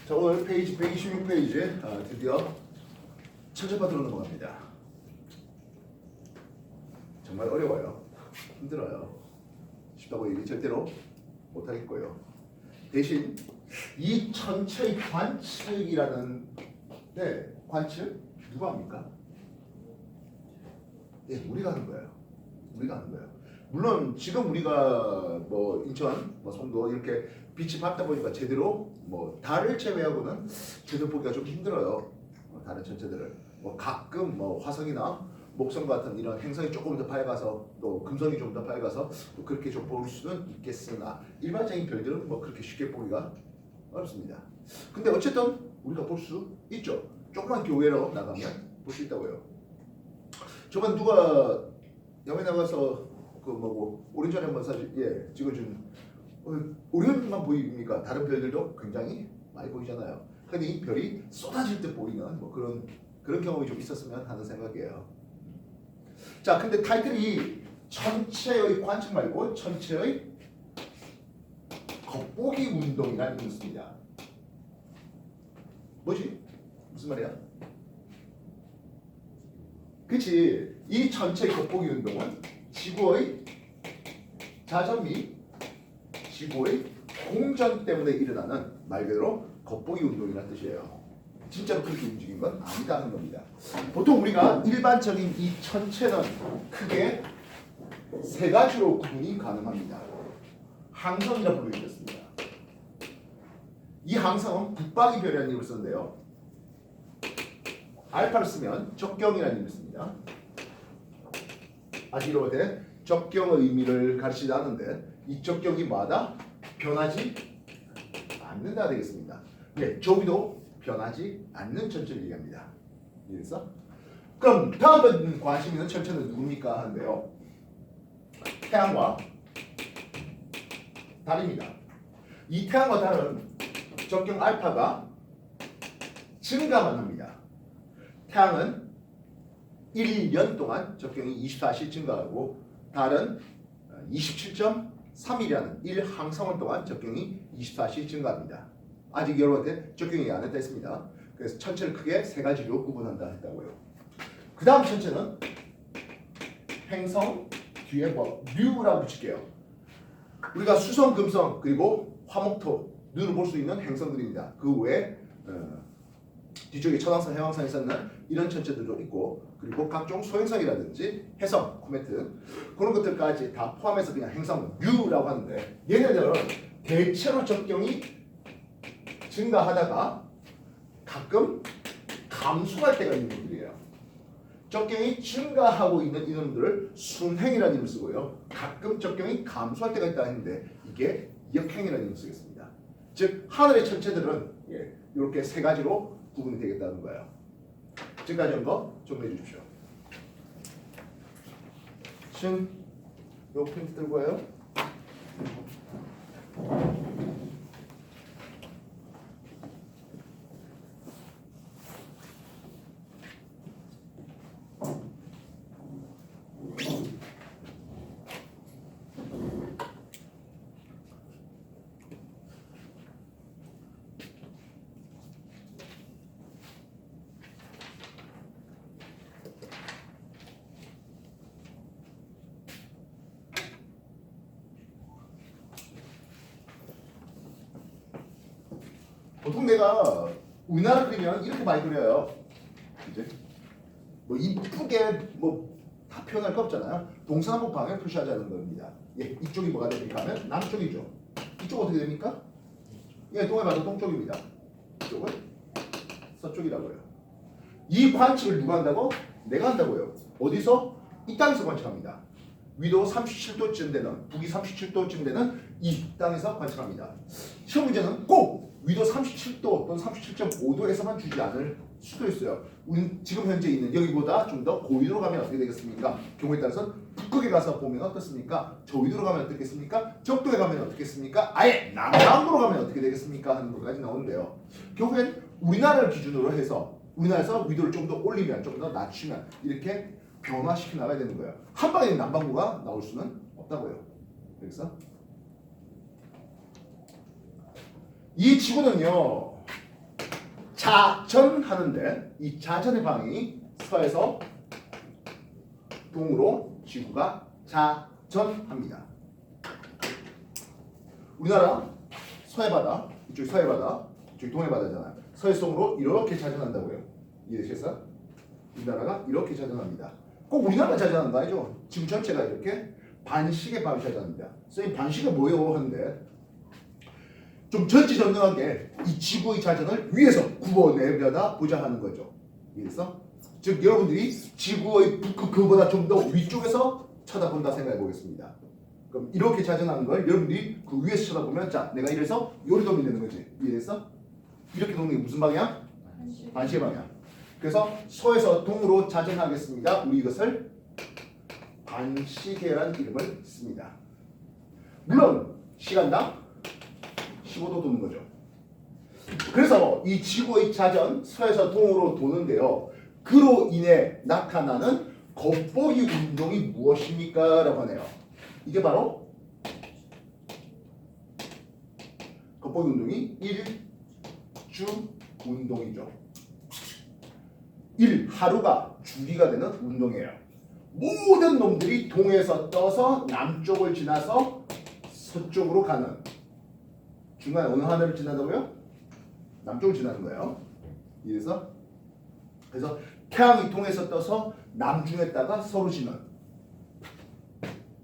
자, 오늘 페이지 126페이지 드디어 천체파트로 넘어갑니다. 정말 어려워요. 힘들어요. 쉽다고 얘기 절대로 못하겠고요. 대신 이 천체의 관측이라는 관측 누가 합니까? 네, 우리가 하는 거예요. 우리가 하는 거예요. 물론 지금 우리가 뭐 인천, 뭐 송도 이렇게 빛이 밝다 보니까 제대로 뭐 달을 제외하고는 제대로 보기가 좀 힘들어요. 다른 천체들을 뭐 가끔 뭐 화성이나 목성 같은 이런 행성이 조금 더 밝아서 또 금성이 좀 더 밝아서 또 그렇게 좀 볼 수는 있겠으나 일반적인 별들은 뭐 그렇게 쉽게 보기가 어렵습니다. 근데 어쨌든 우리가 볼 수 있죠. 조그만 교회로 나가면 볼 수 있다고요. 저번 누가 야외 나가서 그 뭐고 오른쪽에 한번 사진 찍어준 오리온만 보입니까? 다른 별들도 굉장히 많이 보이잖아요. 근데 이 별이 쏟아질 때 보이는 뭐 그런 경험이 좀 있었으면 하는 생각이에요. 자, 근데 타이틀이 천체의 관측 말고 천체의 겉보기 운동이라는 게 있습니다. 뭐지? 무슨 말이야? 그치? 이 천체 겉보기 운동은 지구의 자전 및 지구의 공전 때문에 일어나는 말 그대로 겉보기 운동이라는 뜻이에요. 진짜로 그렇게 움직인 건 아니다 하는 겁니다. 보통 우리가 일반적인 이 천체는 크게 세 가지로 구분이 가능합니다. 항성이라 부르겠습니다. 이 항성은 붙박이 별이라는 이름을 쓰는데요. 알파를 쓰면 적경이라는 이름을 씁니다. 아직 이렇게 적경의 의미를 가르치지 않는데 이 적경이 마다 변하지 않는다 되겠습니다. 네, 저기도 변하지 않는 천체를 얘기합니다. 이해했어? 그럼 다음은 관심 있는 천체는 누굽니까 하는데요. 태양과 달입니다. 이 태양과 달은 적경 알파가 증가만 합니다. 태양은 1년 동안 적경이 24시 증가하고 달은 27.3일이라는 1항성원 동안 적경이 24시 증가합니다. 아직 여러분한테 적경이 안 했다 했습니다. 그래서 천체를 크게 세 가지로 구분한다 했다고요. 그 다음 천체는 행성 뒤에 뭐 류라고 붙일게요. 우리가 수성, 금성 그리고 화목토 눈으로 볼 수 있는 행성들입니다. 그 외에 뒤쪽에 천왕성, 해왕성에 있는 이런 천체들도 있고 그리고 각종 소행성이라든지 해성, 코메트 그런 것들까지 다 포함해서 그냥 행성 류라고 하는데 얘네들은 대체로 적경이 증가하다가 가끔 감소할 때가 있는 것들이에요. 적경이 증가하고 있는 이놈들을 순행이라는 이름을 쓰고요. 가끔 적경이 감소할 때가 있다 했는데 이게 역행이라는 이름을 쓰겠습니다. 즉 하늘의 천체들은 이렇게 세 가지로 구분이 되겠다는 거예요. 지금까지 한 거 정리해 주십시오. 지금 요 프린트 들고 와요. 보통 내가 우리나라 그리면 이렇게 많이 그려요. 이제 뭐 이쁘게 뭐 다 표현할 거 없잖아요. 동서남북 방향 표시하자는 겁니다. 이쪽이 뭐가 됩니까 하면 남쪽이죠. 이쪽 어떻게 됩니까? 동해 바다 동쪽입니다. 이쪽은 서쪽이라고요. 이 관측을 누가 한다고? 내가 한다고요. 어디서? 이 땅에서 관측합니다. 위도 37도쯤 되는 북위 37도쯤 되는 이 땅에서 관측합니다. 시험 문제는 꼭 위도 37도 또는 37.5도에서만 주지 않을 수도 있어요. 우리는 지금 현재 있는 여기보다 좀 더 고위도로 가면 어떻게 되겠습니까? 경우에 따라서 북극에 가서 보면 어떻습니까? 저위도로 가면 어떻겠습니까? 적도에 가면 어떻겠습니까? 아예 남반구로 가면 어떻게 되겠습니까? 하는 것까지 나오는데요. 결국엔 우리나라를 기준으로 해서 우리나라에서 위도를 좀 더 올리면 좀 더 낮추면 이렇게 변화시켜 나가야 되는 거예요. 한 방에 남반구가 나올 수는 없다고요. 그래서 이 지구는요 자전하는데 이 자전의 방향이 서에서 동으로 지구가 자전합니다. 우리나라 서해바다, 이쪽 서해바다, 이쪽 동해바다잖아요. 서에서 동으로 이렇게 자전한다고요. 이해되셨어요? 우리나라가 이렇게 자전합니다. 꼭 우리나라가 자전하는 거 아니죠? 지구 전체가 이렇게 반시계 방향 자전합니다. 선생님 반시계 뭐예요? 하는데 좀 전지전능하게 이 지구의 자전을 위에서 굽어내려다 보자 하는 거죠. 이해했어? 즉 여러분들이 지구의 그보다 좀 더 위쪽에서 쳐다본다 생각해 보겠습니다. 그럼 이렇게 자전하는 걸 여러분들이 그 위에서 쳐다보면 자 내가 이래서 요리 도움이 되는 거지. 이해했어? 이렇게 도는 게 무슨 방향? 반시계 방향. 그래서 서에서 동으로 자전하겠습니다. 우리 이것을 반시계라는 이름을 씁니다. 물론 시간당 15도 도는 거죠. 그래서 이 지구의 자전 서에서 동으로 도는데요. 그로 인해 나타나는 겉보기 운동이 무엇입니까? 라고 하네요. 이게 바로 겉보기 운동이 일주 운동이죠. 하루가 주기가 되는 운동이에요. 모든 놈들이 동에서 떠서 남쪽을 지나서 서쪽으로 가는 중간에 어느 하늘을 지나다고요? 남쪽을 지나는 거예요. 이래서 그래서 태양이 동에서 떠서 남중했다가 서로 지는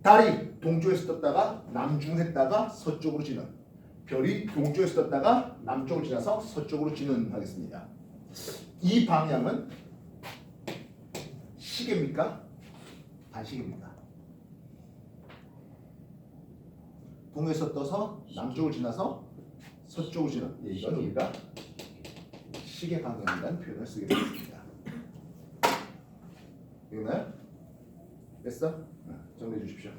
달이 동쪽에서 떴다가 남중했다가 서쪽으로 지는 별이 동쪽에서 떴다가 남쪽을 지나서 서쪽으로 지는 하겠습니다. 이 방향은 시계입니까? 반시계입니까? 동에서 떠서 남쪽을 지나서 서쪽으로 지는 이건 우리가 시계 방향이라는 표현을 쓰게 되겠습니다. 이거나요? 됐어? 정리해 주십시오.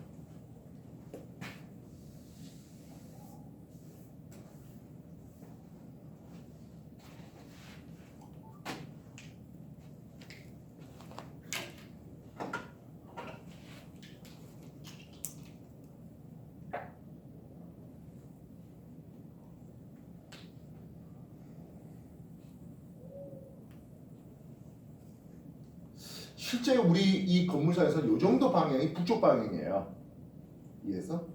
실제 우리 이 건물사에서 이 정도 방향이 북쪽 방향이에요. 이해해서?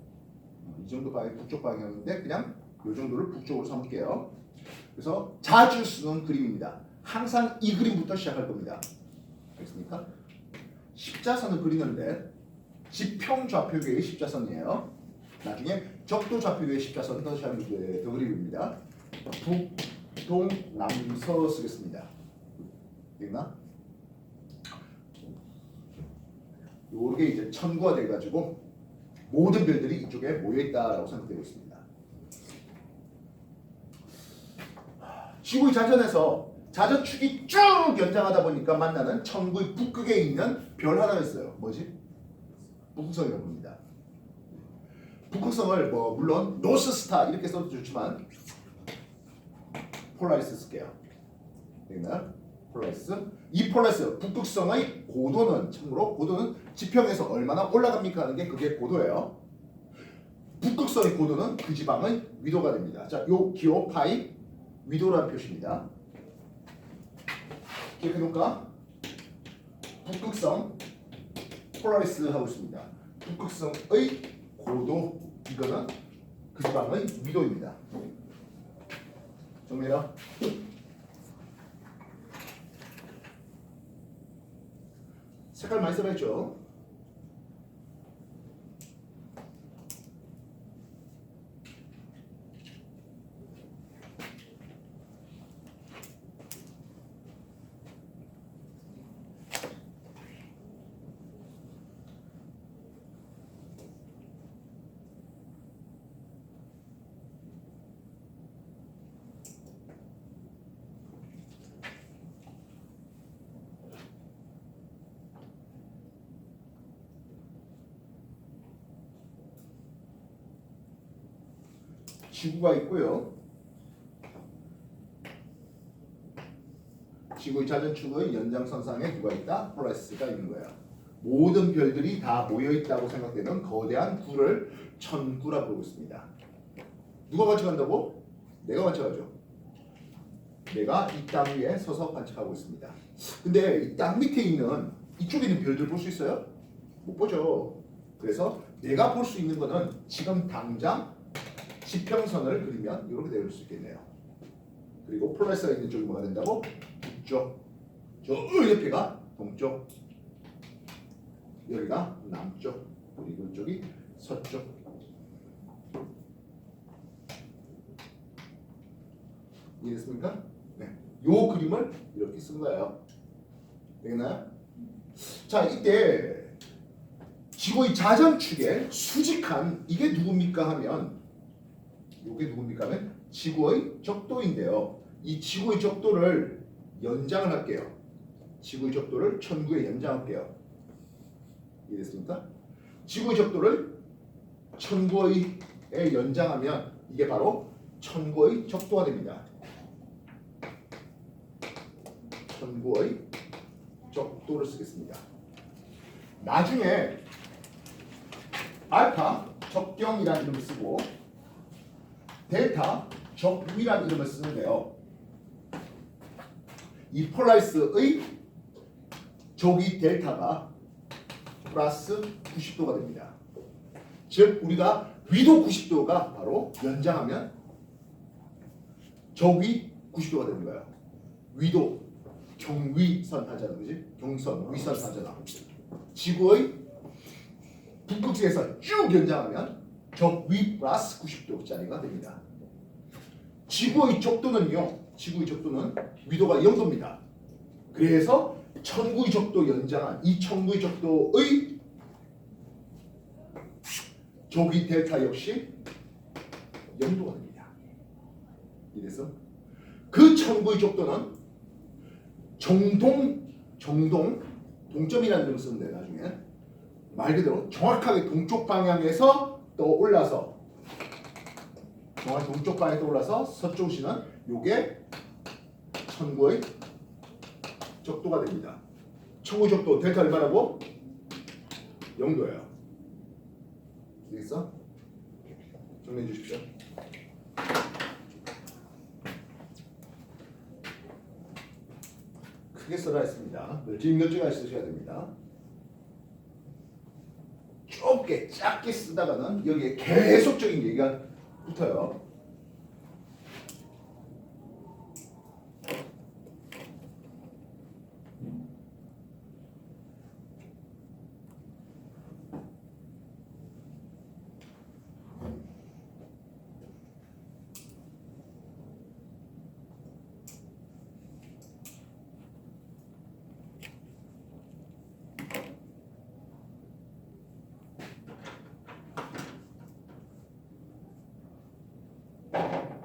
이 정도 방향이 북쪽 방향인데 그냥 이 정도를 북쪽으로 삼을게요. 그래서 자주 쓰는 그림입니다. 항상 이 그림부터 시작할 겁니다. 알겠습니까? 십자선을 그리는데 지평 좌표계의 십자선이에요. 나중에 적도 좌표계의 십자선 더 그림입니다. 북, 동, 남, 서 쓰겠습니다. 됐나? 요게 이제 천구가 돼가지고 모든 별들이 이쪽에 모여있다라고 생각되고 있습니다. 지구의 자전에서 자전축이 쭉 연장하다 보니까 만나는 천구의 북극에 있는 별 하나가 있어요. 뭐지? 북극성이라고 합니다. 북극성을 뭐 물론 노스스타 이렇게 써도 좋지만 폴라리스 쓸게요. 되겠나요? 폴라리스. 이 폴라리스 북극성의 고도는 참고로 고도는 지평에서 얼마나 올라갑니까 하는 게 그게 고도예요. 북극성의 고도는 그 지방의 위도가 됩니다. 자, 요 기호 파이 위도라는 표시입니다. 기억해 놓을까? 북극성 폴라리스 하고 있습니다. 북극성의 고도 이거는 그 지방의 위도입니다. 정리해라. 색깔 많이 써봤죠? 지구가 있고요. 지구의 자전축의 연장선상에 누가 있다? 폴라리스가 있는 거예요. 모든 별들이 다 모여있다고 생각되는 거대한 구를 천구라고 부르고 있습니다. 누가 같이 간다고? 내가 관측하죠. 내가 이 땅 위에 서서 관측하고 있습니다. 근데 이 땅 밑에 있는 이쪽에 있는 별들 볼 수 있어요? 못 보죠. 그래서 내가 볼 수 있는 거는 지금 당장 지평선을 그리면 이렇게 되어 수 있겠네요. 그리고 폴라리스가 있는 쪽이 뭐가 된다고? 북쪽. 저 옆에가 동쪽. 여기가 남쪽. 그리고 이쪽이 서쪽. 이해됐습니까? 네. 요 그림을 이렇게 쓴 거예요. 되겠나요? 자, 이때 지구의 자전축에 수직한 이게 누굽니까 하면 이게 누굽니까 하면 지구의 적도인데요. 이 지구의 적도를 연장을 할게요. 지구의 적도를 1900에 연장할게요. 이해됐습니까? 지구의 적도를 1900에 연장하면 이게 바로 1900의 적도가 됩니다. 1900의 적도를 쓰겠습니다. 나중에 알파 적경이라는 이름을 쓰고 델타 적위라는 이름을 쓰는데요. 이 폴라리스의 적위 델타가 플러스 90도가 됩니다. 즉 우리가 위도 90도가 바로 연장하면 적위 90도가 되는 거예요. 위도 경위선 하자는 거지. 경선 위선 하잖아. 지구의 북극지에서 쭉 연장하면 적위 플러스 90도짜리가 됩니다. 지구의 적도는요. 지구의 적도는 위도가 0도입니다. 그래서 천구의 적도 연장한 이 천구의 적도의 적위 델타 역시 0도가 됩니다. 이래서 그 천구의 적도는 동점이라는 이름을 쓰는데 나중에 말 그대로 정확하게 동쪽 방향에서 떠올라서 정확히 동쪽 방향에 떠올라서 서쪽시는 요게 천구의 적도가 됩니다. 천구의 적도 델타 얼마라고? 0도예요. 되겠어? 정리해 주십시오. 크게 써라 했습니다. 뒷면증을 쓰셔야 됩니다. 짧게 쓰다가는 여기에 계속적인 얘기가 붙어요.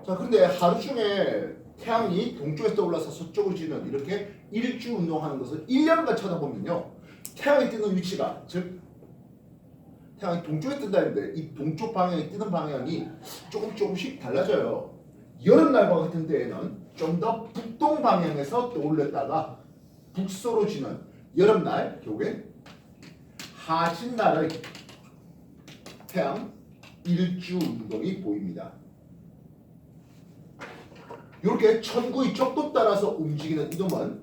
자, 그런데 하루 중에 태양이 동쪽에서 떠올라서 서쪽으로 지는 이렇게 일주 운동하는 것을 1년간 쳐다보면요. 태양이 뜨는 위치가, 즉 태양이 동쪽에 뜬다는데 이 동쪽 방향이 뜨는 방향이 조금씩 달라져요. 여름날과 같은 때에는 좀 더 북동 방향에서 떠올렸다가 북서로 지는 여름날, 결국엔 하진날의 태양 일주 운동이 보입니다. 이렇게 천구의 적도 따라서 움직이는 이동은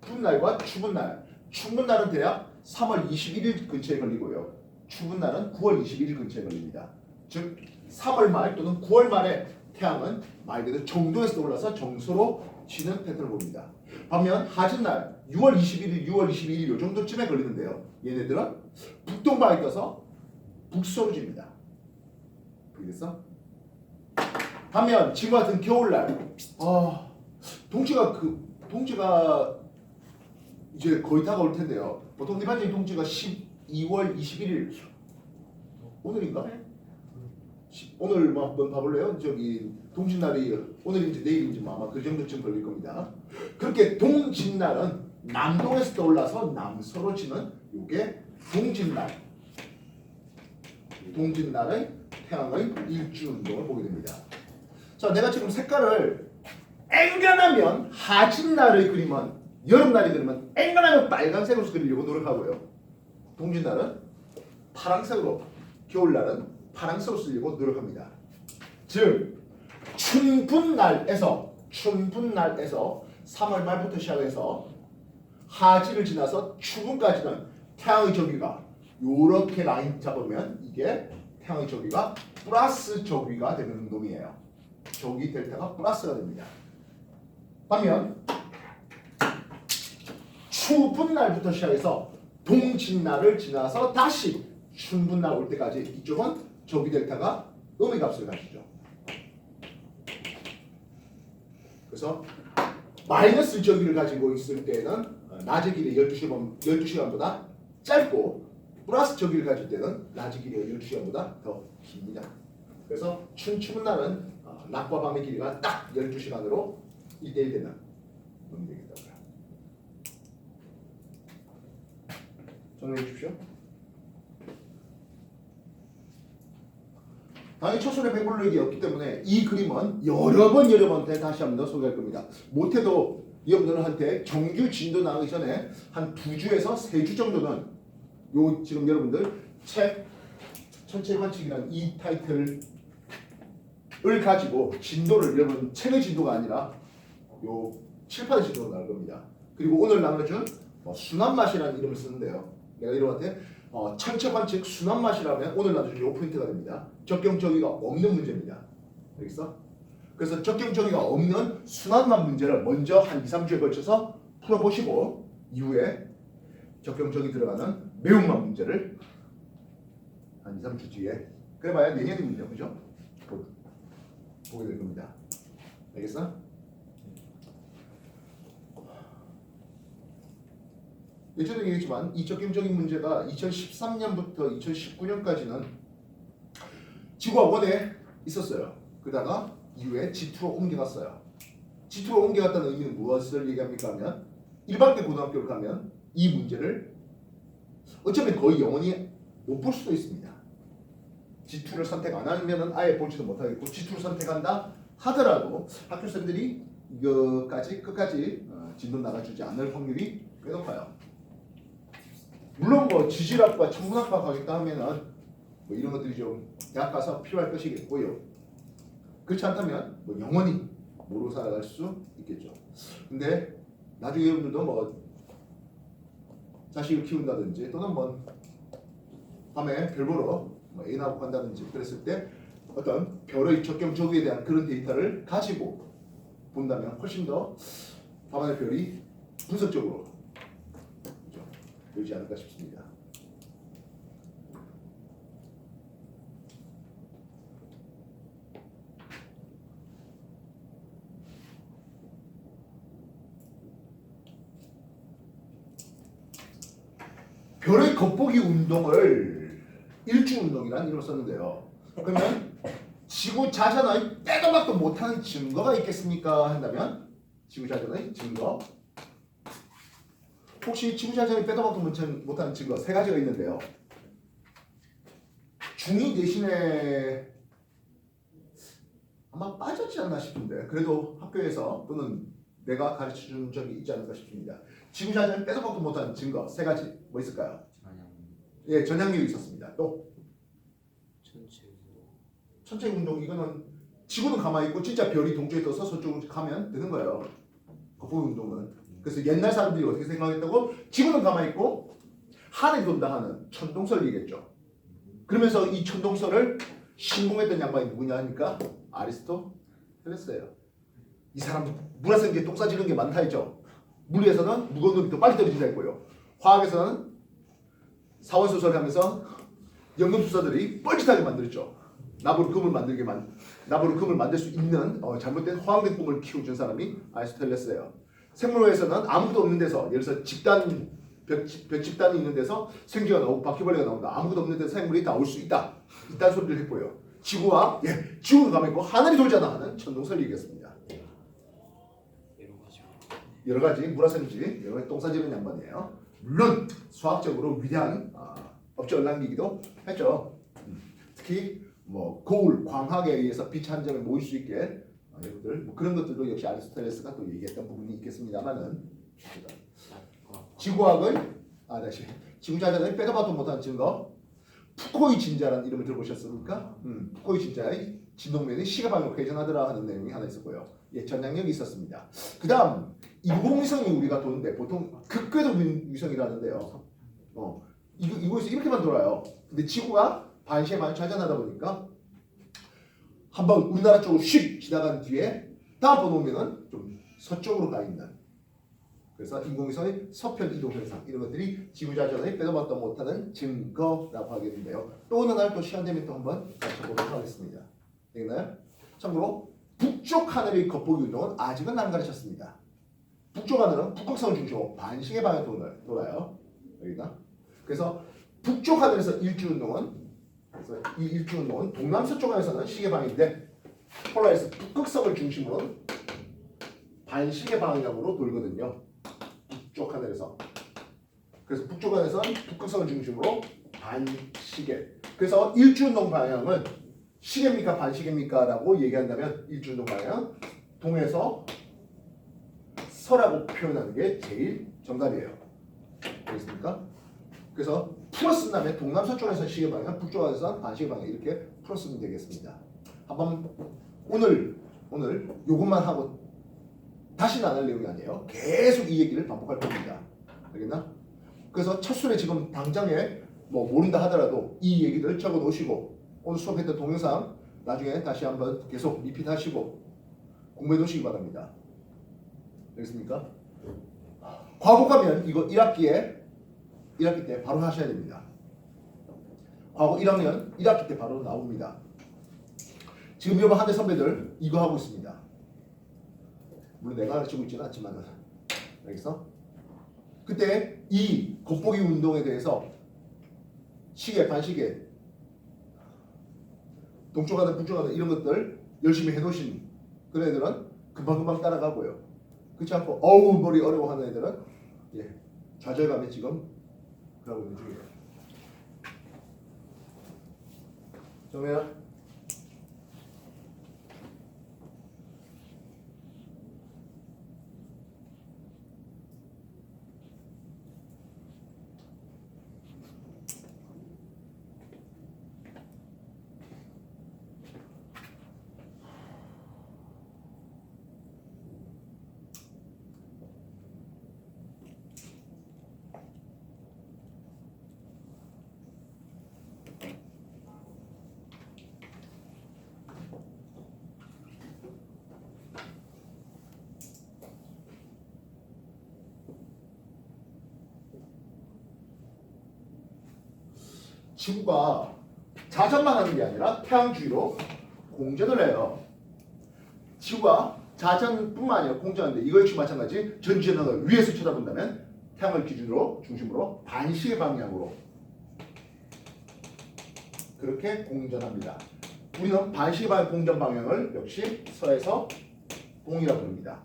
춘분날과 추분날. 춘분날은 대략 3월 21일 근처에 걸리고요. 추분날은 9월 21일 근처에 걸립니다. 즉 3월 말 또는 9월 말에 태양은 말 그대로 정도에서 올라서 정서로 지는 패턴을 봅니다. 반면 하진날 6월 21일, 6월 22일 요 정도쯤에 걸리는데요. 얘네들은 북동방에 떠서 북서로 집니다. 알겠어? 반면 지금 같은 겨울날 동지가 이제 거의 다가올 텐데요. 보통 일반적인 동지가 12월 21일 오늘인가? 오늘 뭐 한번 봐볼래요? 저기 동짓날이 오늘인지 내일인지 뭐 아마 그 정도쯤 걸릴 겁니다. 그렇게 동짓날은 남동에서 떠올라서 남서로 지는 요게 동짓날의 태양의 일주 운동을 보게 됩니다. 자, 내가 지금 색깔을 앵간하면 하진날의 그림은 여름날의 그림은 앵간하면 빨간색으로 그리려고 노력하고요. 동짓날은 파란색으로, 겨울날은 파란색으로 쓰려고 노력합니다. 즉 춘분날에서 3월 말부터 시작해서 하지를 지나서 추분까지는 태양의 저기가 요렇게 라인 잡으면 이게 태양의 저기가 플러스 저기가 되는 놈이에요. 저기 델타가 플러스가 됩니다. 반면 추분날부터 시작해서 동진날을 지나서 다시 춘분날 올 때까지 이쪽은 저기 델타가 음의 값을 가지죠. 그래서 마이너스 저기를 가지고 있을 때는 낮의 길이 12시간보다 짧고 플러스 저기를 가질 때는 낮의 길이가 12시간보다 더 깁니다. 그래서 춘추문날은 낮과 밤의 길이가 딱 12시간으로 1대1 되는 놈이 되겠다고요. 정리해 주십시오. 당연히 첫손에 배불르기 없기 때문에 이 그림은 여러 번 다시 한 번 더 소개할 겁니다. 못해도 여러분들한테 정규 진도 나가기 전에 한 2주에서 3주 정도는 요 지금 여러분들 책 천체 관측이라는 이 타이틀을 가지고 진도를 여러분 책의 진도가 아니라 요 칠판의 진도로 나올 겁니다. 그리고 오늘 나눠준 순환맛이라는 이름을 쓰는데요. 내가 여러분한테 천체 관측 순환맛이라면 오늘 나눠준 요 포인트가 됩니다. 적경정의가 없는 문제입니다. 알겠어? 그래서 적경정의가 없는 순환맛 문제를 먼저 한 2, 3주에 걸쳐서 풀어보시고 이후에 적경정의 들어가는 매운맛 문제를 한 2, 3주 뒤에 그래봐야 내년입니다. 그죠? 보게 될 겁니다. 알겠어? 예전에 얘기했지만 이 적경적인 문제가 2013년부터 2019년까지는 지구와 원에 있었어요. 그러다가 이후에 G2로 옮겨갔어요. G2로 옮겨갔다는 의미는 무엇을 얘기합니까 하면 일반대 고등학교를 가면 이 문제를 어쩌면 거의 영원히 못 볼 수도 있습니다. G2를 선택 안 하면 아예 보지도 못하겠고 G2를 선택한다 하더라도 학교생들이 이거까지 끝까지 진도 나가주지 않을 확률이 꽤 높아요. 물론 지질학과 천문학과 가겠다 하면은 이런 것들이 좀 대학 가서 필요할 것이겠고요. 그렇지 않다면 영원히 모르고 살아갈 수 있겠죠. 근데 나중에 여러분들도 자식을 키운다든지 또는 밤에 별 보러 애나고 간다든지 그랬을 때 어떤 별의 적경 저기에 대한 그런 데이터를 가지고 본다면 훨씬 더 밤하늘 별이 분석적으로 되지 않을까 싶습니다. 별의 겉보기 운동을 일주 운동이라는 이름을 썼는데요. 그러면 지구 자전의 빼도 박도 못하는 증거가 있겠습니까? 한다면 지구 자전의 증거. 혹시 지구 자전의 빼도 박도 못하는 증거 3가지가 있는데요. 중이 대신에 아마 빠졌지 않나 싶은데 그래도 학교에서 또는 내가 가르쳐준 적이 있지 않을까 싶습니다. 지구 자전을 빼도 박도 못하는 증거 3가지 뭐 있을까요? 예, 전향력이 있었습니다. 또 천체 운동 이거는 지구는 가만히 있고 진짜 별이 동쪽에 떠서 서쪽으로 가면 되는 거예요. 겉보기 운동은. 그래서 옛날 사람들이 어떻게 생각했다고? 지구는 가만히 있고 하늘이 돈다 하는 천동설이겠죠. 그러면서 이 천동설을 신봉했던 양반이 누구냐 하니까 아리스토텔레스예요. 이 사람 물에서 이제 똥 싸지는 게 많다 했죠. 물리에서는 무거운 놈이 더 빨리 떨어진다 했고요. 화학에서는 사원수소를 하면서 연금술사들이 뻘짓하게 만들었죠. 나보로 금을 만들 수 있는 잘못된 화학된 꿈을 키워준 사람이 아리스토텔레스예요. 생물학에서는 아무것도 없는 데서 예를 들어서 벽집단이 있는 데서 생쥐가 나오고 바퀴벌레가 나온다. 아무것도 없는 데서 생물이 나올 수 있다. 이딴 소리를 했고요. 지구는 가만히 있고 하늘이 돌잖아 하는 천동설이겠습니다. 여러 가지 물화생쥐, 여러 가지 똥싸지는 양반이에요. 물론 수학적으로 위대한 업적을 했죠. 특히 거울, 광학에 의해서 빛 한 점에 모일 수 있게 여러분들 그런 것들도 역시 아리스토텔레스가 또 얘기했던 부분이 있겠습니다만은 지구학을 지구 자전을 빼도 박도 못한 증거 푸코이 진자라는 이름을 들어보셨습니까? 푸코이 진자의 진동면이 시계 방향으로 회전하더라 하는 내용이 하나 있었고요. 예, 전장력이 있었습니다. 그 다음 인공위성이 우리가 도는데 보통 극궤도 위성이라는데요. 이곳에서 이렇게만 돌아요. 근데 지구가 반시에 많이 좌전하다 보니까 한번 우리나라 쪽으로 휙 지나간 뒤에 다음 번 오면은 좀 서쪽으로 가 있는, 그래서 인공위성의 서편 이동 현상 이런 것들이 지구 자전에 빼도 박도 못하는 증거라고 하게 되는데요. 또 어느 날 또 시간 되면 또 한번 가르쳐보도록 하겠습니다. 되겠나요? 참고로 북쪽 하늘의 겉보기 운동은 아직은 안 가르쳤습니다. 북쪽 하늘은 북극성을 중심으로 반시계 방향으로 돌아요. 여기가. 그래서 북쪽 하늘에서 일주 운동은, 그래서 이 일주 운동은 동남서쪽 하늘에서는 시계 방향인데 폴라리스 북극성을 중심으로 반시계 방향으로 돌거든요. 북쪽 하늘에서. 그래서 북쪽 하늘에서는 북극성을 중심으로 반시계. 그래서 일주 운동 방향은 시계입니까 반시계입니까? 라고 얘기한다면 일주 운동 방향 동에서 서라고 표현하는 게 제일 정답이에요. 알겠습니까? 그래서 풀어쓴 다음에 동남서쪽에서 시계 방향, 북쪽에서 반시계 방향 이렇게 풀어쓰면 되겠습니다. 한번 오늘 요것만 하고 다시는 안 할 내용이 아니에요. 계속 이 얘기를 반복할 겁니다. 알겠나? 그래서 첫 술에 지금 당장에 뭐 모른다 하더라도 이 얘기를 적어 놓으시고 오늘 수업했던 동영상 나중에 다시 한번 계속 리핏하시고 공부해 놓으시기 바랍니다. 알겠습니까? 과거가면 이거 1학기 때 바로 하셔야 됩니다. 과거 1학년 1학기 때 바로 나옵니다. 지금 여러 한대 선배들 이거 하고 있습니다. 물론 내가 가르치고 있지는 않지만, 알겠어? 그때 이 겉보기 운동에 대해서 시계, 반시계, 동쪽 하든 북쪽 하든 이런 것들 열심히 해놓으신 그런 애들은 금방금방 따라가고요. 그렇지 않고 어우 머리 어려워하는 애들은 좌절감에 지금 그러고 있는 중이에요. 정혜야? 지구가 자전만 하는 게 아니라 태양 주위로 공전을 해요. 지구가 자전뿐만 아니라 공전하는데 이거 역시 마찬가지. 전지전능을 위에서 쳐다본다면 태양을 기준으로 중심으로 반시계 방향으로 그렇게 공전합니다. 우리는 반시계 방향 공전 방향을 역시 서에서 동이라고 부릅니다.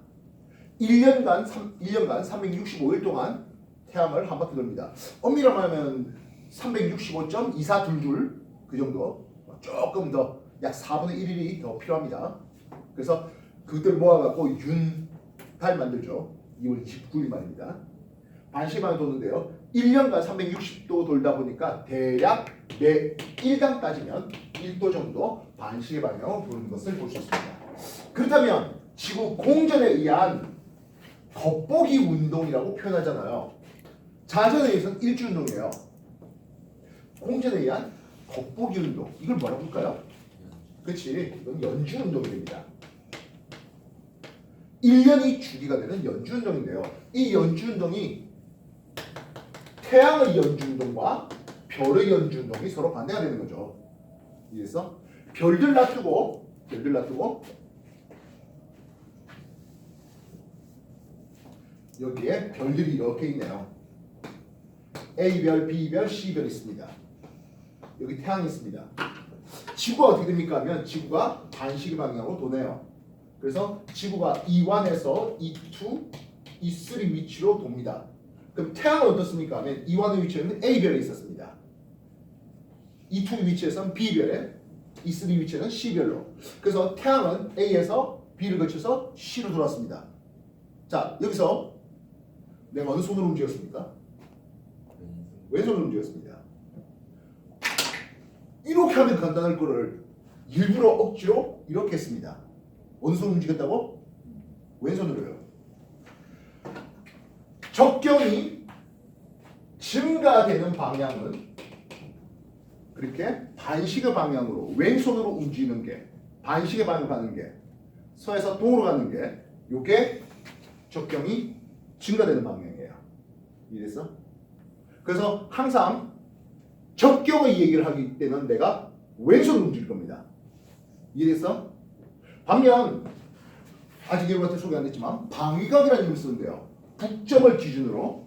1년간 365일 동안 태양을 한 바퀴 돌립니다. 엄밀히 말하면 365.2422 그 정도, 조금 더 약 4분의 1일이 더 필요합니다. 그래서 그것들 모아갖고 윤달 만들죠. 2월 29일 말입니다. 반시계 방향 도는데요. 1년간 360도 돌다 보니까 대략 매 1당 따지면 1도 정도 반시계 방향으로 도는 것을 볼 수 있습니다. 그렇다면 지구 공전에 의한 겉보기 운동이라고 표현하잖아요. 자전에 의해서는 일주 운동이에요. 공전에 의한 겉보기 운동, 이걸 뭐라고 할까요? 그렇지, 이건 연주 운동이 됩니다. 1년이 주기가 되는 연주 운동인데요. 이 연주 운동이 태양의 연주 운동과 별의 연주 운동이 서로 반대가 되는 거죠. 그래서 별들 놔두고 여기에 별들이 이렇게 있네요. A별, B별, C별 있습니다. 여기 태양이 있습니다. 지구가 어떻게 됩니까 하면 지구가 반시계 방향으로 도네요. 그래서 지구가 E1에서 E2, E3 위치로 돕니다. 그럼 태양은 어떻습니까 하면 E1의 위치에는 A별에 있었습니다. E2 위치에서는 B별에, E3 위치에는 C별로. 그래서 태양은 A에서 B를 거쳐서 C로 돌았습니다. 자, 여기서 내가 어느 손으로 움직였습니까? 왼손으로 움직였습니다. 이렇게 하면 간단할 거를 일부러 억지로 이렇게 했습니다. 어느 손 움직였다고? 왼손으로요. 적경이 증가되는 방향은 그렇게 반시계 방향으로 왼손으로 움직이는 게 반시계 방향으로 가는 게 서에서 동으로 가는 게 요게 적경이 증가되는 방향이에요. 이해됐어? 그래서 항상 적경의 얘기를 하기 때는 내가 왼손으로 움직일 겁니다. 이해됐어? 반면 아직 여러분한테 소개 안 됐지만 방위각이라는 이름을 쓰는데요. 북점을 기준으로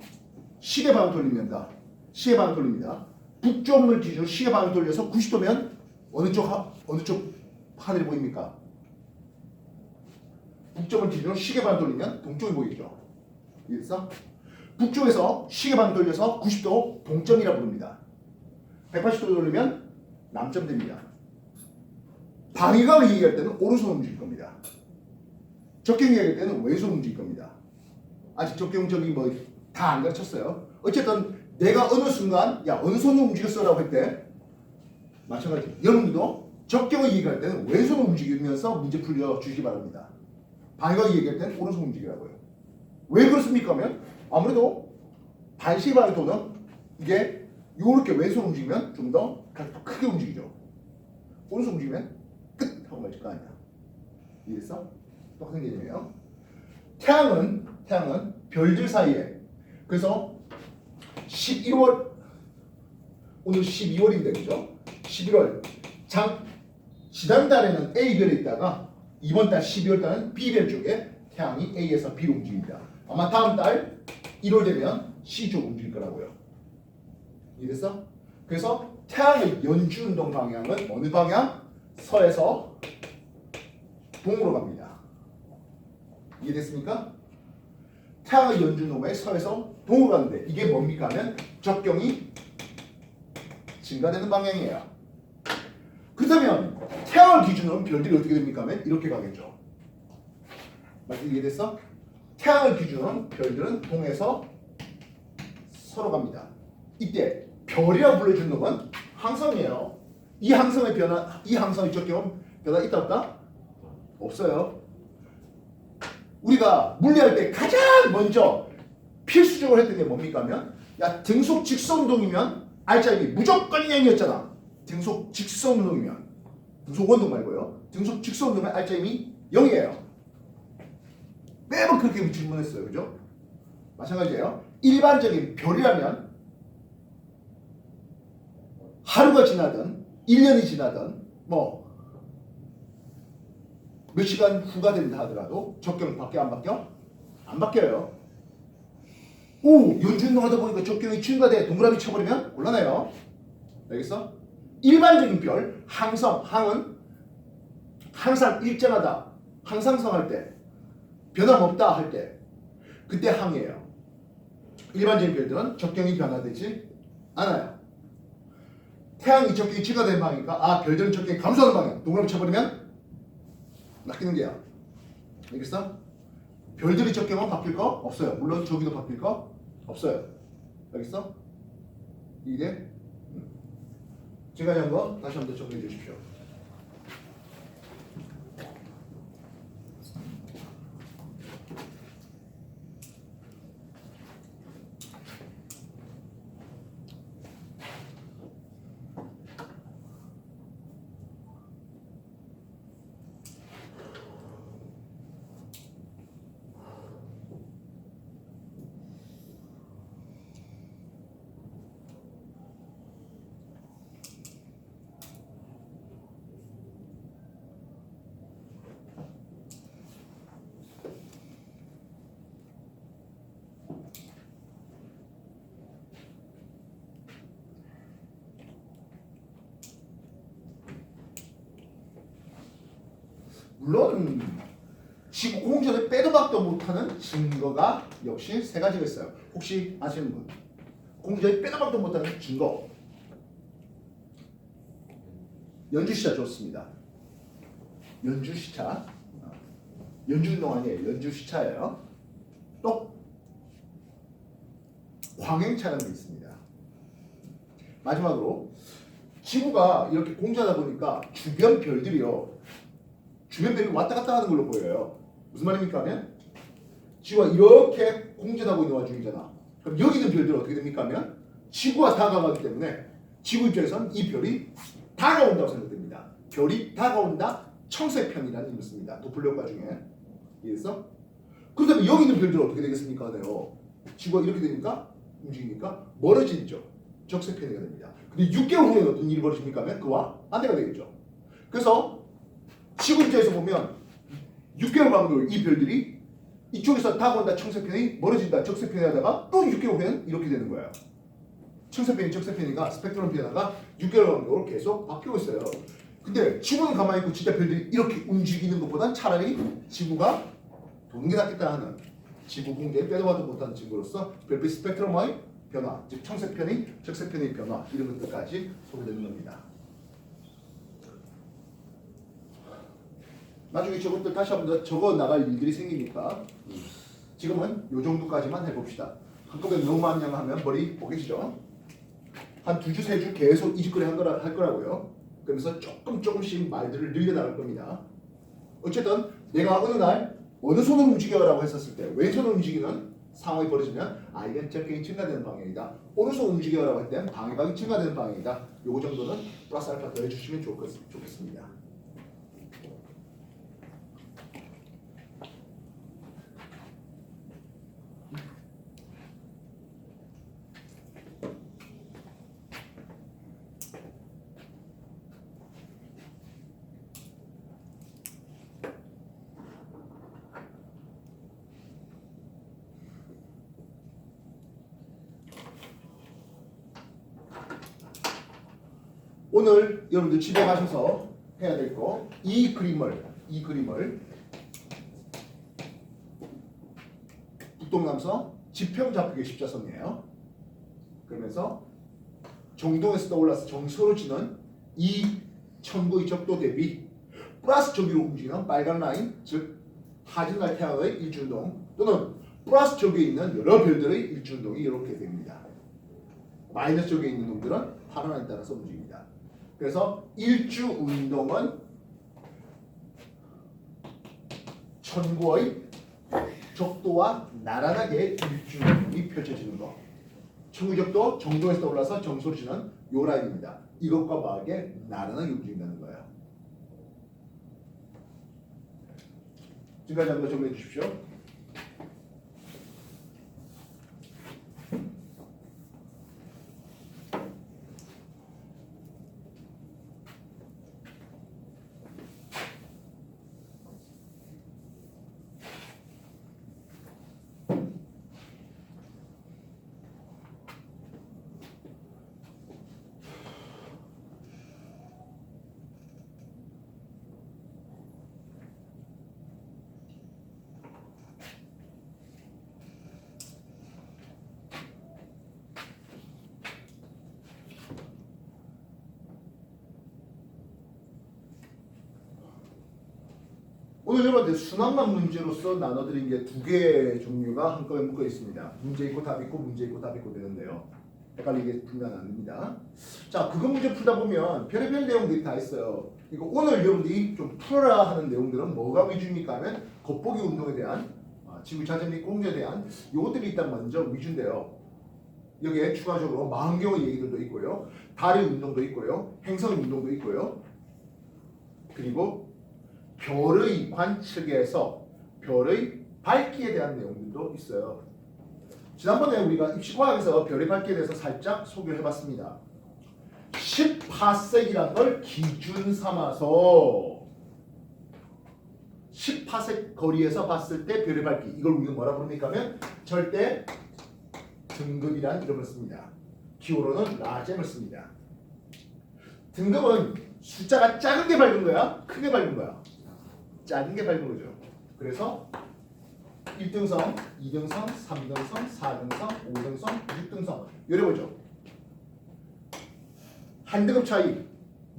시계 방향 돌립니다. 시계 방향 돌립니다. 북점을 기준으로 시계 방향 돌려서 90도면 어느 쪽 하늘이 보입니까? 북점을 기준으로 시계 방향 돌리면 동쪽이 보이죠. 이해됐어? 북쪽에서 시계 방향 돌려서 90도 동점이라 부릅니다. 180도 돌리면 남점 됩니다. 방위각을 얘기할 때는 오른손 움직일 겁니다. 적경 얘기할 때는 왼손 움직일 겁니다. 아직 적경적인 뭐 다 안 가르쳤어요. 어쨌든 내가 어느 순간 야 어느 손으로 움직였어라고 할 때 마찬가지. 여러분들도 적경을 얘기할 때는 왼손을 움직이면서 문제 풀려 주시기 바랍니다. 방위각을 얘기할 때는 오른손 움직이라고요. 왜 그렇습니까? 하면 아무래도 반시계 방향 도는 이게 요렇게 왼손 움직이면 좀 더 크게 움직이죠. 오른손 움직이면 끝 하고 말질 거 아니야. 이해했어? 똑같은 개념이에요. 태양은 별들 사이에 그래서 11월 오늘 12월인데 그죠? 11월 지난달에는 A별에 있다가 이번 달 12월 달은 B별 쪽에 태양이 A에서 B로 움직입니다. 아마 다음 달 1월 되면 C 쪽 움직일 거라고요. 이해됐어? 그래서 태양의 연주운동 방향은 어느 방향? 서에서 동으로 갑니다. 이해됐습니까? 태양의 연주운동의 서에서 동으로 가는데 이게 뭡니까 하면 적경이 증가되는 방향이에요. 그렇다면 태양을 기준으로 별들이 어떻게 됩니까 하면 이렇게 가겠죠. 맞지? 이해됐어? 태양을 기준으로 별들은 동에서 서로 갑니다. 이때 별이라고 불러주는 놈은 항성이에요. 이 항성의 변화, 이 항성의 적경 변화 있다 없다? 없어요. 우리가 물리할 때 가장 먼저 필수적으로 했던 게 뭡니까 하면 야 등속 직선운동이면 알짜임이 무조건 0이었잖아. 등속 직선운동이면 등속 원동 말고요. 등속 직선운동이면 알짜임이 0이에요. 매번 그렇게 질문했어요. 그죠? 마찬가지예요. 일반적인 별이라면 하루가 지나든 1년이 지나든 뭐 몇 시간 후가 된다 하더라도 적경이 바뀌어 안 바뀌어? 안 바뀌어요. 오 연주운동 하다 보니까 적경이 증가돼 동그라미 쳐버리면 곤란해요. 알겠어? 일반적인 별 항성 항은 항상 일정하다 항상성 할 때 변함없다 할 때 그때 항이에요. 일반적인 별들은 적경이 변화되지 않아요. 태양이 적경이 증가되는 방향이니까 아 별들은 적경이 감소하는 방향 동그라미 쳐버리면 낚이는 게야. 알겠어? 별들이 적경은 바뀔 거 없어요. 물론 저기도 바뀔 거 없어요. 알겠어? 이게 제가 한 거 다시 한번 정리해 주십시오. 물론 지구 공전을 빼도 박도 못하는 증거가 역시 세 가지가 있어요. 혹시 아시는 분? 공전을 빼도 박도 못하는 증거. 연주시차 좋습니다. 연주시차. 연주운동 아니에요. 연주시차예요. 또 광행차라는 게 있습니다. 마지막으로 지구가 이렇게 공전하다 보니까 주변 별들이 왔다 갔다 하는 걸로 보여요. 무슨 말입니까 하면 지구가 이렇게 공전하고 있는 와중이잖아. 그럼 여기 있는 별들은 어떻게 됩니까 하면 지구가 다가가기 때문에 지구 입장에서는 이 별이 다가온다고 생각됩니다. 별이 다가온다 청색편이라는 의미를 씁니다. 도플레어과 중에. 이해했어? 그렇다면 여기 있는 별들은 어떻게 되겠습니까? 네요. 지구가 이렇게 되니까 움직이니까 멀어지죠. 적색편이가 됩니다. 근데 6개월 후에 어떤 일이 벌어집니까 하면 그와 반대가 되겠죠. 그래서 지구 입장에서 보면 6개월 간격으로 이 별들이 이쪽에서 다가온다 청색편이 멀어진다 적색편이 하다가 또 6개월 후에는 이렇게 되는 거예요. 청색편이 적색편이가 스펙트럼 변화가 6개월 간격으로 계속 바뀌고 있어요. 근데 지구는 가만히 있고 진짜 별들이 이렇게 움직이는 것보단 차라리 지구가 도는 게 낫겠다 하는 지구 공대에 빼도 봐도 못하는 친구로서 별빛 스펙트럼의 변화, 즉 청색편이 적색편의 변화 이런 것들까지 소개되는 겁니다. 나중에 저것들 다시 한번 더 적어 나갈 일들이 생기니까 지금은 요 정도까지만 해봅시다. 한꺼번에 너무 많이 하면 머리 보겠죠? 한 2주, 3주 계속 이 짓거리 할 거라고요. 그러면서 조금씩 말들을 늘려나갈 겁니다. 어쨌든 내가 어느 날 어느 손을 움직여라고 했었을 때 왼손을 움직이는 상황이 벌어지면 이건 적격이 증가되는 방향이다. 오른손 움직여라고 할 때 방해각이 증가되는 방향이다. 요거 정도는 플러스 알파 더 해주시면 좋겠습니다. 오늘 여러분들 집에 가셔서 해야 될 거 이 그림을 북동남서 지평좌표계 십자선이에요. 그러면서 정동에서 떠올라서 정서로 지는 이 천구의 적도 대비 플러스 저기로 움직이는 빨간 라인, 즉 하진날 태양의 일주운동 또는 플러스 쪽에 있는 여러 별들의 일주운동이 이렇게 됩니다. 마이너스 쪽에 있는 놈들은 파란 라인에 따라서 움직입니다. 그래서 일주운동은 천구의 적도와 나란하게 일주운동이 펼쳐지는 것. 천구적도 정동에서 떠올라서 정소로 지는 요 라인입니다. 이것과 맞게 나란하게 움직인다는 거예요. 지금까지 한번 정리해 주십시오. 오늘 여러분들 순환만 문제로서 나눠드린 게 2개의 종류가 한꺼번에 묶어 있습니다. 문제 있고 답 있고 문제 있고 답 있고 되는데요. 헷갈리게 풀면 안 됩니다. 자, 그거 문제 풀다 보면 별의별 내용들이 다 있어요. 이거 오늘 여러분들이 좀 풀어라 하는 내용들은 뭐가 위주입니까 하면 겉보기 운동에 대한 지구 자재 및 공조에 대한 요것들이 일단 먼저 위주인데요. 여기에 추가적으로 망원경의 얘기들도 있고요. 달의 운동도 있고요. 행성 운동도 있고요. 그리고 별의 관측에서 별의 밝기에 대한 내용들도 있어요. 지난번에 우리가 입시과학에서 별의 밝기에 대해서 살짝 소개를 해봤습니다. 18색이라는 걸 기준 삼아서 18색 거리에서 봤을 때 별의 밝기, 이걸 우리가 뭐라 부릅니까 하면 절대 등급이라는 이름을 씁니다. 기호로는 라젬을 씁니다. 등급은 숫자가 작은 게 밝은 거야? 크게 밝은 거야? 작은 게 밝은 거죠. 그래서 1등성, 2등성, 3등성, 4등성, 5등성, 6등성 이래 보죠. 한 등급 차이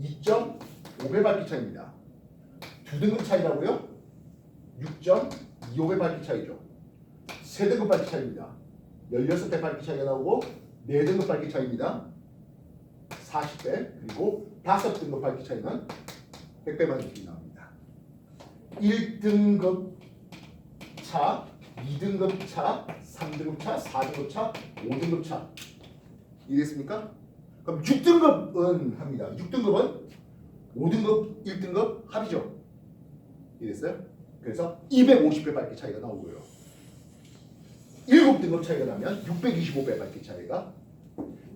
2.5배 밝기 차이입니다. 두 등급 차이라고요? 6.25배 밝기 차이죠. 세 등급 밝기 차이입니다. 16배 밝기 차이가 나오고 4등급 밝기 차이입니다. 40배 그리고 5등급 밝기 차이는 100배 밝기 나옵니다. 1등급 차, 2등급 차, 3등급 차, 4등급 차, 5등급 차. 이해됐습니까? 그럼 6등급은 합니다. 6등급은 5등급, 1등급 합이죠. 이해됐어요? 그래서 250배 밝기 차이가 나오고요. 7등급 차이가 나면 625배 밝기 차이가,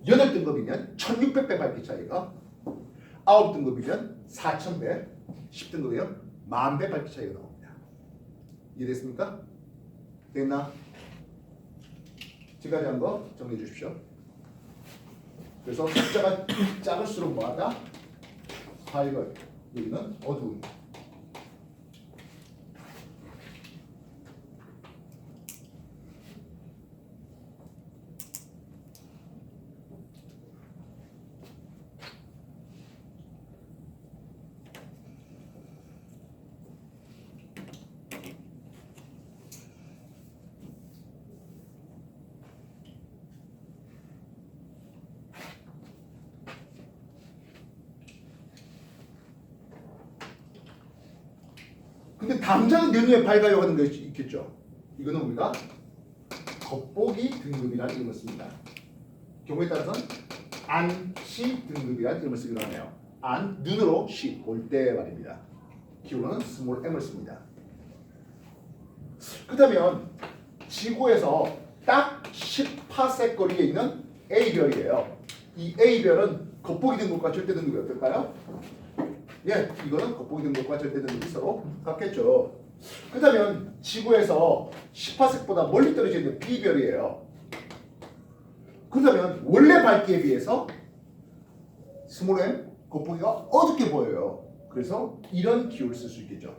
8등급이면 1600배 밝기 차이가, 9등급이면 4000배, 10등급이면 10,000배 밝기 차이가 나옵니다. 이해됐습니까? 됐나? 지금까지 한 거 정리해 주십시오. 그래서 숫자가 작을수록 뭐하다? 밝은, 여기는 어두운. 근데 당장 내 눈에 밝아요 하는 것이 있겠죠. 이거는 우리가 겉보기 등급이라는 이름을 씁니다. 경우에 따라서는 안시 등급이라는 이름을 쓰기도 하네요. 안, 눈으로 시, 볼 때 말입니다. 기호는 스몰 m을 씁니다. 그렇다면 지구에서 딱 10파섹 거리에 있는 A별이에요. 이 A별은 겉보기 등급과 절대 등급이 어떨까요? 예, 이거는 겉보기 등급과 절대 등급이 서로 같겠죠. 그렇다면 지구에서 10파섹보다 멀리 떨어져 있는 B별이에요. 그렇다면 원래 밝기에 비해서 스몰 m 겉보기가 어둡게 보여요. 그래서 이런 기호를 쓸 수 있겠죠.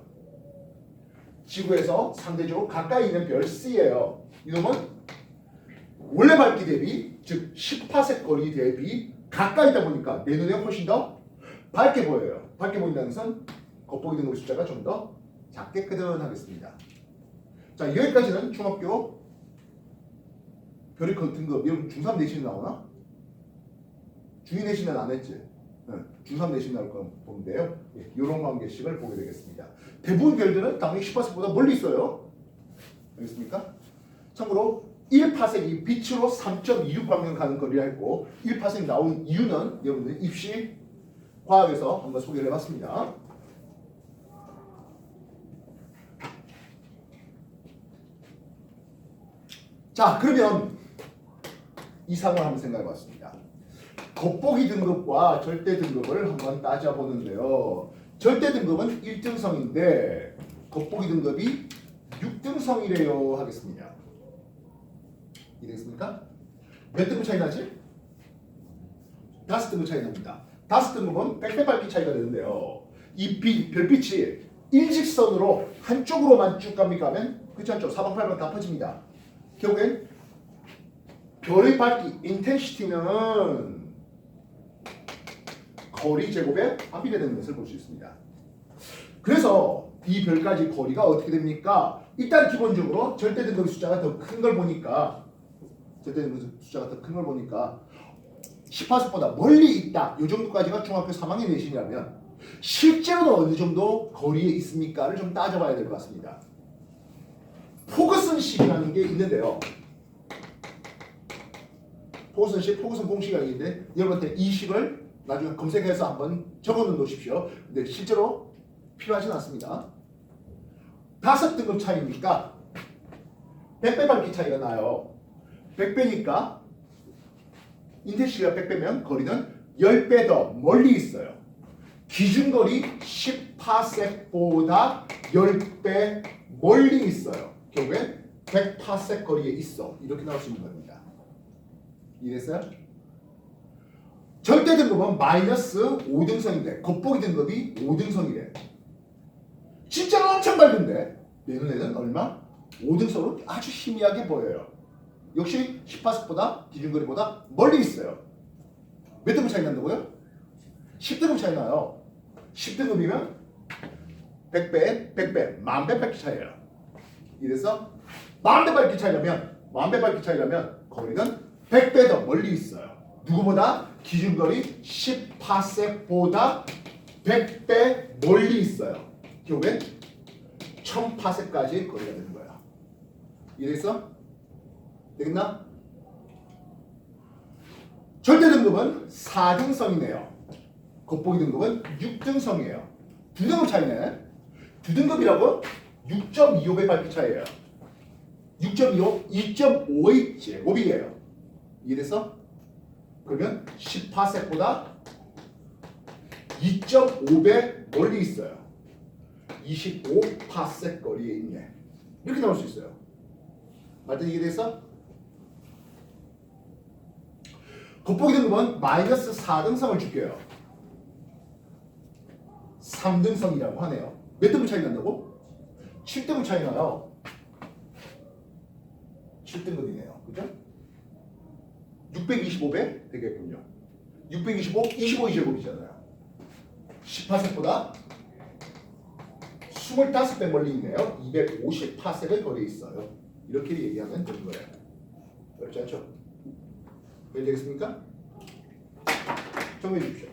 지구에서 상대적으로 가까이 있는 별 C예요. 이놈은 원래 밝기 대비, 즉 10파섹 거리 대비 가까이 있다 보니까 내 눈에 훨씬 더 밝게 보여요. 밝게 보인다는 것은 겉보기 등급 숫자가 좀 더 작게끔 하겠습니다. 자, 여기까지는 중학교 별의 등급. 여러분 중3 내신이 나오나? 중2 내신은 안 했지? 네, 중3 내신 나올 거 보는데요. 예, 이런 관계식을 보게 되겠습니다. 대부분 별들은 당연히 10파섹보다 멀리 있어요. 알겠습니까? 참고로 1파섹이 빛으로 3.26방향 가는 거리라 했고 1파섹이 나온 이유는 여러분들 입시 과학에서 한번 소개를 해봤습니다. 자, 그러면 이 상황을 한번 생각해봤습니다. 겉보기 등급과 절대 등급을 한번 따져보는데요. 절대 등급은 1등성인데 겉보기 등급이 6등성이래요 하겠습니다. 이해되겠습니까? 몇 등급 차이 나지? 5등급 차이 납니다. 5등급은 100배 밝기 차이가 되는데요. 이 별빛이 일직선으로 한쪽으로만 쭉 갑니까 하면 그렇지 않죠? 사방팔방 다 퍼집니다. 결국엔 별의 밝기 인텐시티는 거리 제곱에 반비례되는 것을 볼 수 있습니다. 그래서 이 별까지 거리가 어떻게 됩니까? 일단 기본적으로 절대 등급의 숫자가 더 큰 걸 보니까 10파섹보다 멀리 있다. 이 정도까지가 중학교 3학년 내신이라면 실제로는 어느 정도 거리에 있습니까를 좀 따져봐야 될 것 같습니다. 포그슨식이라는 게 있는데요. 포그슨 공식이 있는데 여러분한테 이 식을 나중에 검색해서 한번 적어 놓으십시오. 근데 실제로 필요하진 않습니다. 5등급 차이니까 100배 밝기 차이가 나요. 100배니까 인텐시티가 100배면 거리는 10배 더 멀리 있어요. 기준거리 10파섹보다 10배 멀리 있어요. 결국엔 100파섹 거리에 있어. 이렇게 나올 수 있는 겁니다. 이해됐어요? 절대 등급은 마이너스 5등성인데 겉보기 등급이 5등성이래. 진짜로 엄청 밝은데 내 눈에는 얼마? 5등성으로 아주 희미하게 보여요. 역시 10파섹보다 기준거리보다 멀리 있어요. 몇 등급 차이 난다고요? 10등급 차이 나요. 10등급이면 100배, 100배, 10,000배 밝기 차이예요. 이래서 10,000배 밝기 차이라면 거리는 100배 더 멀리 있어요. 누구보다 기준거리 10파섹보다 100배 멀리 있어요. 결국엔 1000파섹까지 거리가 되는 거야. 이해됐어? 되겠나? 절대 등급은 4등성이네요. 겉보기 등급은 6등성이에요. 2등급 차이네. 2등급이라고 6.25배 밝기 차이예요. 6.25, 2.5의 제곱이에요. 이해됐어? 그러면 10파섹보다 2.5배 멀리 있어요. 25파섹 거리에 있네. 이렇게 나올 수 있어요. 맞다 이해됐어? 겉보기 등급은 마이너스 4등성을 줄게요. 3등성이라고 하네요. 몇 등급 차이 난다고? 7등급 차이 나요. 7등급이네요. 그죠? 625배 되겠군요. 625, 25의 제곱이잖아요. 10파섹보다 25배 멀리 있네요. 250파섹의 거리에 있어요. 이렇게 얘기하면 되는 거예요. 어렵지 않죠? 이해되겠습니까? 정리해 주십시오.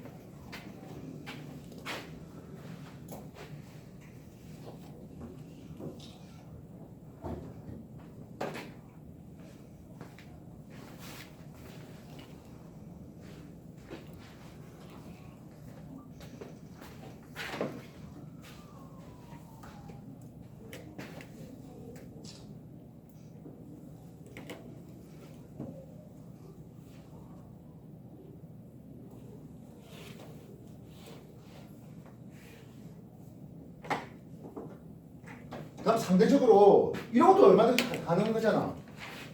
그럼 상대적으로 이런 것도 얼마든지 가능한 거잖아.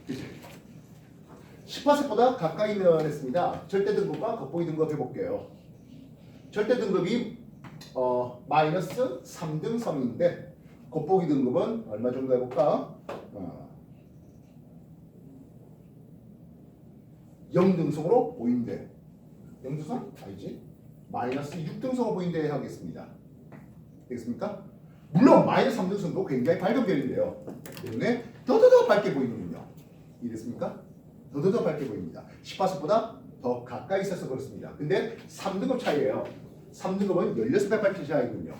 그치? 10파섹보다 가까이 내려냈습니다. 절대 등급과 겉보기 등급 해볼게요. 절대 등급이 마이너스 3등성인데 겉보기 등급은 얼마 정도 해볼까? 0등성으로 보인대. 0등성? 아니지. 마이너스 6등성으로 보인대 하겠습니다. 되겠습니까? 물론 마이너스 3등성도 굉장히 밝은 별인데요. 때문에 더더더 밝게 보이는군요. 이해됐습니까? 더더더 밝게 보입니다. 10파섹보다 더 가까이 있어서 그렇습니다. 근데 3등급 차이예요. 3등급은 16배 밝기 차이군요.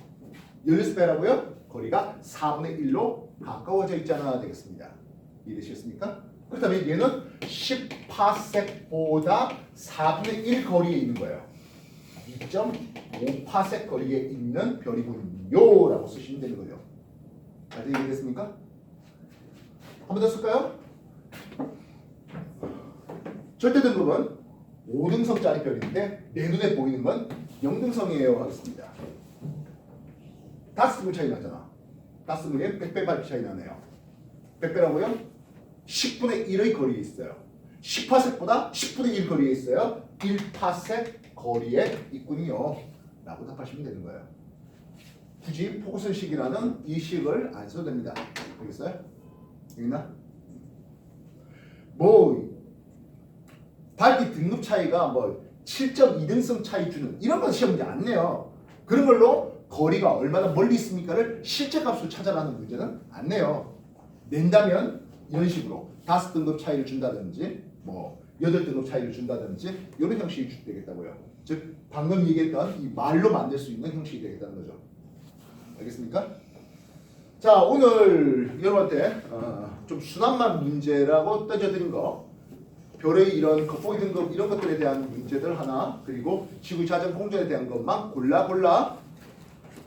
16배라고요? 거리가 4분의 1로 가까워져 있잖아 되겠습니다. 이해되셨습니까? 그렇다면 얘는 10파섹보다 4분의 1 거리에 있는 거예요. 2.5파섹 거리에 있는 별이군요 라고 쓰시면 되는 거죠. 잘 이해됐습니까? 한 번 더 쓸까요? 절대 등급은 5등성짜리 별인데 내 눈에 보이는 건 0등성이에요 하겠습니다. 5등급 차이 나잖아. 5등급에 100배 밝기 차이 나네요. 100배라고요? 10분의 1의 거리에 있어요. 10파섹보다 10분의 1 거리에 있어요. 1파섹 거리에 있군요 라고 답하시면 되는 거예요. 굳이 포커스식이라는 이 식을 안 써도 됩니다. 알겠어요? 여기나? 밝기 등급 차이가 7.2등성 차이 주는 이런 건 시험 문제 안 내요. 그런 걸로 거리가 얼마나 멀리 있습니까를 실제 값으로 찾아라는 문제는 안 내요. 낸다면 이런 식으로 5등급 차이를 준다든지 8등급 차이를 준다든지 이런 형식이 되겠다고요. 즉 방금 얘기했던 이 말로 만들 수 있는 형식이 되겠다는 거죠. 알겠습니까? 자, 오늘 여러분한테 좀 순환만 문제라고 떠져드린 거, 별의 이런 겉보기 등급 이런 것들에 대한 문제들 하나, 그리고 지구 자전 공전에 대한 것만 골라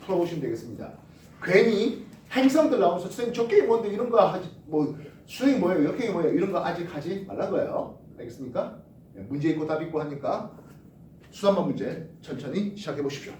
풀어보시면 되겠습니다. 괜히 행성들 나오면서 선생님 적격이 뭔데 이런 거 하지 수행이 뭐예요? 역행이 뭐예요? 이런 거 아직 하지 말란 거예요. 알겠습니까? 문제 있고 답 있고 하니까 수산만 문제 천천히 시작해 보십시오.